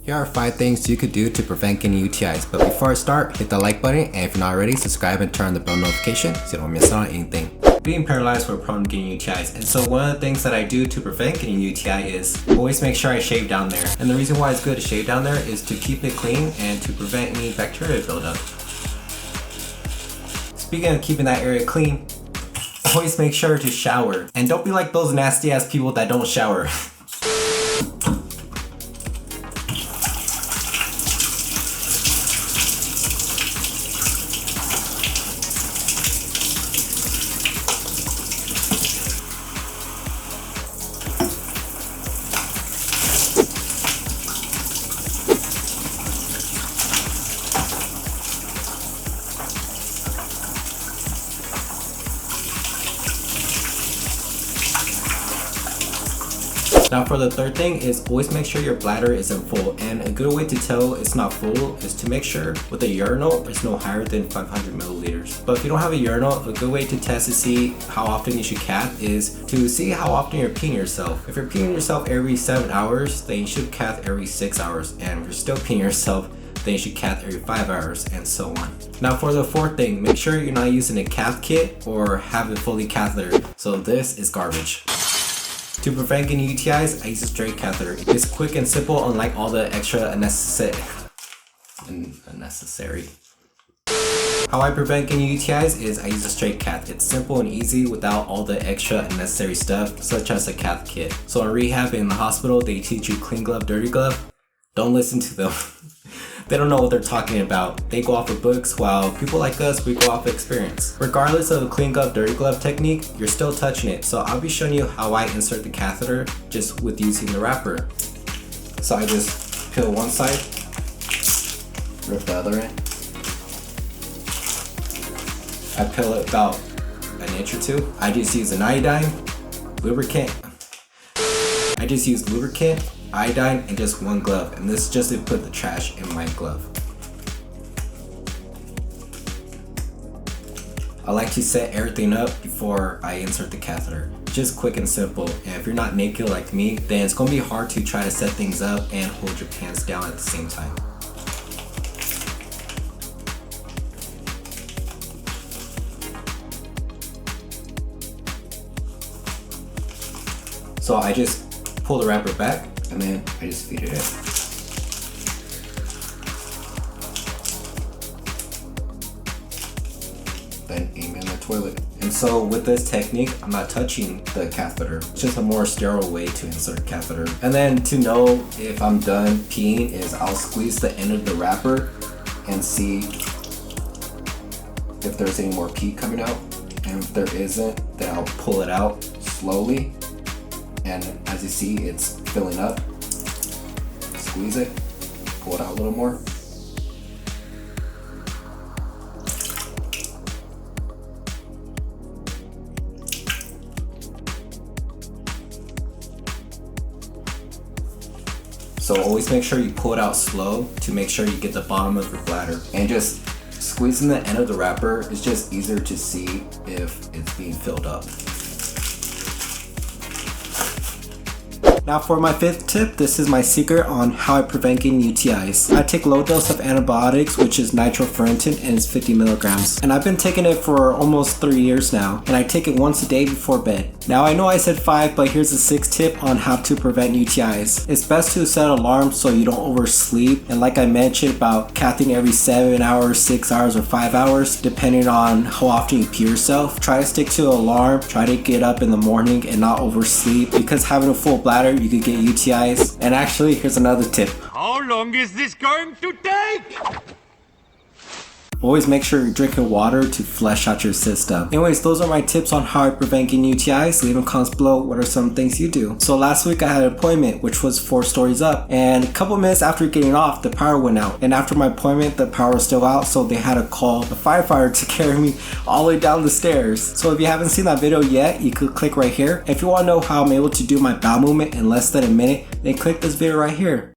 Here are 5 things you could do to prevent getting UTIs, but before I start, hit the like button, and if you're not already, subscribe and turn on the bell notification so you don't miss out on anything. Being paralyzed, we're prone to getting UTIs, and so one of the things that I do to prevent getting UTI is always make sure I shave down there. And the reason why it's good to shave down there is to keep it clean and to prevent any bacteria buildup. Speaking of keeping that area clean, always make sure to shower. And don't be like those nasty ass people that don't shower. Now for the third thing is always make sure your bladder isn't full, and a good way to tell it's not full is to make sure with a urinal it's no higher than 500 milliliters. But if you don't have a urinal, a good way to test to see how often you should cath is to see how often you're peeing yourself. If you're peeing yourself every 7 hours, then you should cath every 6 hours, and if you're still peeing yourself, then you should cath every 5 hours, and so on. Now for the fourth thing, make sure you're not using a cath kit or have it fully cathetered. So this is garbage. To prevent getting UTIs, I use a straight catheter. It's quick and simple, unlike all the extra unnecessary. How I prevent getting UTIs is I use a straight cath. It's simple and easy without all the extra unnecessary stuff, such as a cath kit. So in rehab in the hospital, they teach you clean glove, dirty glove. Don't listen to them. They don't know what they're talking about. They go off of books, while people like us, we go off of experience. Regardless of the clean glove, dirty glove technique, you're still touching it. So I'll be showing you how I insert the catheter just with using the wrapper. So I just peel one side, rip the other end. I peel it about an inch or two. I just use an iodine, lubricant. I just use lubricant, iodine, and just one glove, and this is just to put the trash in my glove. I like to set everything up before I insert the catheter. Just quick and simple, and if you're not naked like me, then it's going to be hard to try to set things up and hold your pants down at the same time. So I just pull the wrapper back, and then I just feed it in. Then aim in the toilet. And so with this technique, I'm not touching the catheter. It's just a more sterile way to insert a catheter. And then to know if I'm done peeing is I'll squeeze the end of the wrapper and see if there's any more pee coming out. And if there isn't, then I'll pull it out slowly. And as you see, it's filling up. Squeeze it, pull it out a little more. So always make sure you pull it out slow to make sure you get the bottom of your bladder. And just squeezing the end of the wrapper is just easier to see if it's being filled up. Now for my fifth tip, this is my secret on how I prevent getting UTIs. I take low dose of antibiotics, which is nitrofurantoin, and it's 50 milligrams. And I've been taking it for almost 3 years now, and I take it once a day before bed. Now I know I said 5, but here's the 6th tip on how to prevent UTIs. It's best to set alarms so you don't oversleep, and like I mentioned about cathing every 7 hours, 6 hours, or 5 hours, depending on how often you pee yourself. Try to stick to an alarm, try to get up in the morning and not oversleep, because having a full bladder, you could get UTIs. And actually, here's another tip. How long is this going to take? Always make sure you're drinking water to flush out your system. Anyways, those are my tips on how I prevent getting UTIs. Leave in comments below what are some things you do. So last week I had an appointment which was 4 stories up, and a couple minutes after getting off, the power went out. And after my appointment, the power was still out, so they had to call the firefighter to carry me all the way down the stairs. So if you haven't seen that video yet, you could click right here. If you want to know how I'm able to do my bowel movement in less than a minute, then click this video right here.